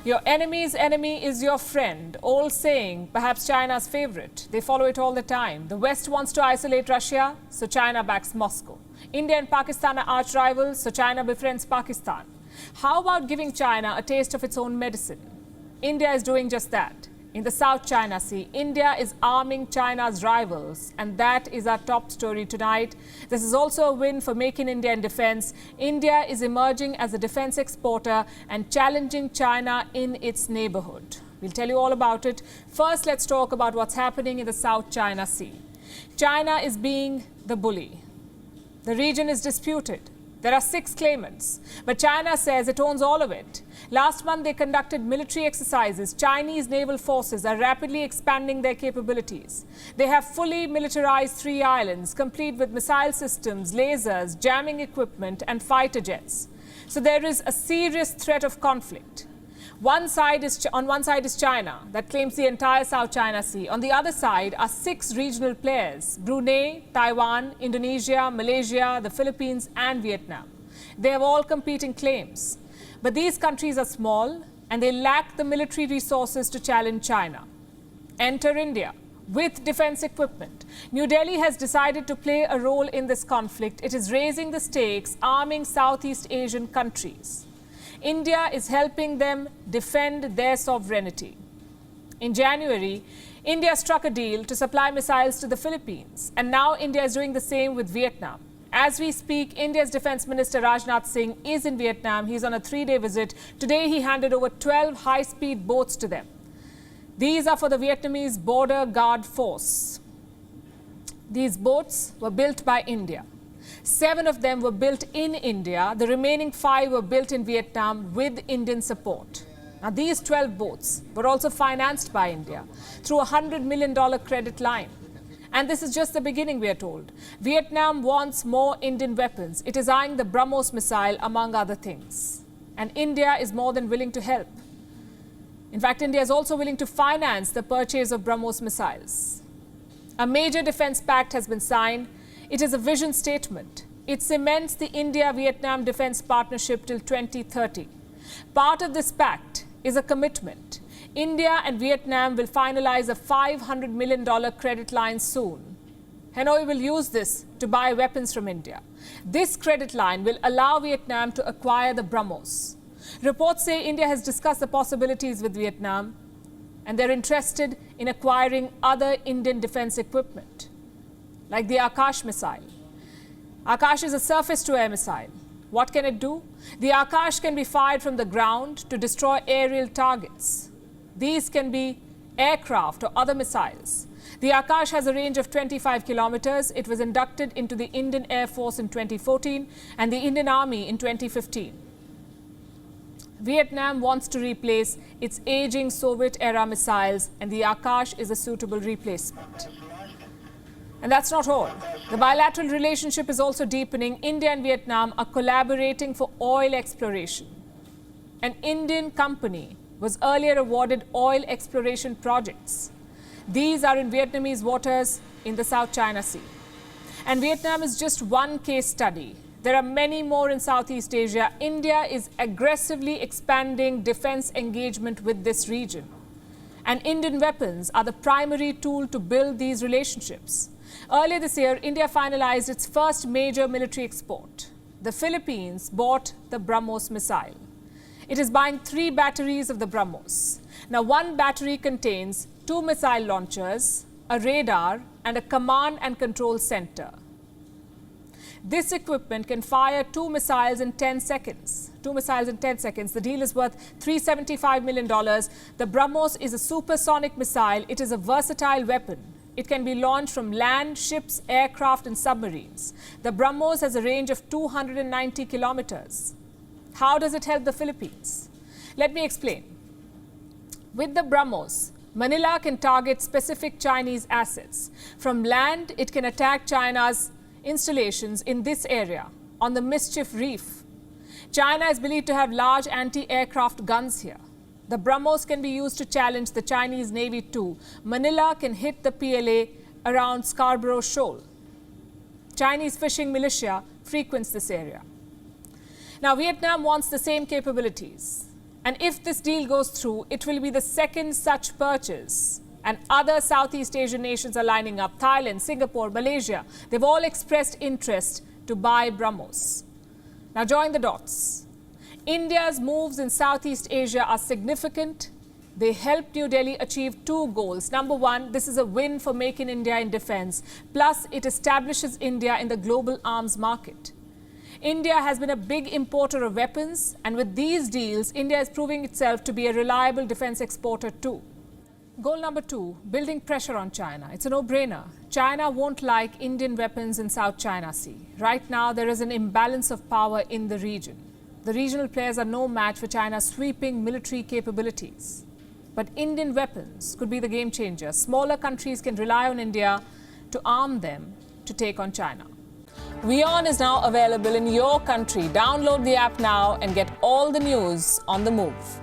Your enemy's enemy is your friend. Old saying, perhaps China's favorite. They follow it all the time. The West wants to isolate Russia, so China backs Moscow. India and Pakistan are arch rivals, so China befriends Pakistan. How about giving China a taste of its own medicine? India is doing just that. In the South China Sea, India is arming China's rivals, and that is our top story tonight. This is also a win for Make in India in defense. India is emerging as a defense exporter and challenging China in its neighborhood. We'll tell you all about it. First, let's talk about what's happening in the South China Sea. China is being the bully. The region is disputed. There are 6 claimants, but China says it owns all of it. Last month, they conducted military exercises. Chinese naval forces are rapidly expanding their capabilities. They have fully militarized 3 islands, complete with missile systems, lasers, jamming equipment, and fighter jets. So there is a serious threat of conflict. On one side is China, that claims the entire South China Sea. On the other side are 6 regional players: Brunei, Taiwan, Indonesia, Malaysia, the Philippines, and Vietnam. They have all competing claims. But these countries are small and they lack the military resources to challenge China. Enter India with defense equipment. New Delhi has decided to play a role in this conflict. It is raising the stakes, arming Southeast Asian countries. India is helping them defend their sovereignty. In January, India struck a deal to supply missiles to the Philippines, and now India is doing the same with Vietnam. As we speak, India's Defense Minister Rajnath Singh is in Vietnam. He's on a 3-day visit. Today, he handed over 12 high-speed boats to them. These are for the Vietnamese Border Guard Force. These boats were built by India. 7 of them were built in India. The remaining 5 were built in Vietnam with Indian support. Now, these 12 boats were also financed by India through a $100 million credit line. And this is just the beginning, we are told. Vietnam wants more Indian weapons. It is eyeing the Brahmos missile, among other things. And India is more than willing to help. In fact, India is also willing to finance the purchase of Brahmos missiles. A major defense pact has been signed. It is a vision statement. It cements the India-Vietnam defense partnership till 2030. Part of this pact is a commitment. India and Vietnam will finalize a $500 million credit line soon. Hanoi will use this to buy weapons from India. This credit line will allow Vietnam to acquire the Brahmos. Reports say India has discussed the possibilities with Vietnam, and they're interested in acquiring other Indian defense equipment, like the Akash missile. Akash is a surface-to-air missile. What can it do? The Akash can be fired from the ground to destroy aerial targets. These can be aircraft or other missiles. The Akash has a range of 25 kilometers. It was inducted into the Indian Air Force in 2014 and the Indian Army in 2015. Vietnam wants to replace its aging Soviet-era missiles, and the Akash is a suitable replacement. And that's not all. The bilateral relationship is also deepening. India and Vietnam are collaborating for oil exploration. An Indian company was earlier awarded oil exploration projects. These are in Vietnamese waters in the South China Sea. And Vietnam is just one case study. There are many more in Southeast Asia. India is aggressively expanding defense engagement with this region. And Indian weapons are the primary tool to build these relationships. Earlier this year, India finalized its first major military export. The Philippines bought the Brahmos missile. It is buying 3 batteries of the Brahmos. Now, one battery contains 2 missile launchers, a radar, and a command and control center. This equipment can fire 2 missiles in 10 seconds. 2 missiles in 10 seconds. The deal is worth $375 million. The Brahmos is a supersonic missile. It is a versatile weapon. It can be launched from land, ships, aircraft, and submarines. The Brahmos has a range of 290 kilometers. How does it help the Philippines? Let me explain. With the Brahmos, Manila can target specific Chinese assets. From land, it can attack China's installations in this area, on the Mischief Reef. China is believed to have large anti-aircraft guns here. The Brahmos can be used to challenge the Chinese Navy too. Manila can hit the PLA around Scarborough Shoal. Chinese fishing militia frequents this area. Now, Vietnam wants the same capabilities. And if this deal goes through, it will be the second such purchase. And other Southeast Asian nations are lining up. Thailand, Singapore, Malaysia, they've all expressed interest to buy Brahmos. Now join the dots. India's moves in Southeast Asia are significant. They helped New Delhi achieve two goals. Number one, this is a win for Make in India in defence. Plus, it establishes India in the global arms market. India has been a big importer of weapons, and with these deals, India is proving itself to be a reliable defence exporter too. Goal number two, building pressure on China. It's a no-brainer. China won't like Indian weapons in South China Sea. Right now, there is an imbalance of power in the region. The regional players are no match for China's sweeping military capabilities. But Indian weapons could be the game changer. Smaller countries can rely on India to arm them to take on China. WION is now available in your country. Download the app now and get all the news on the move.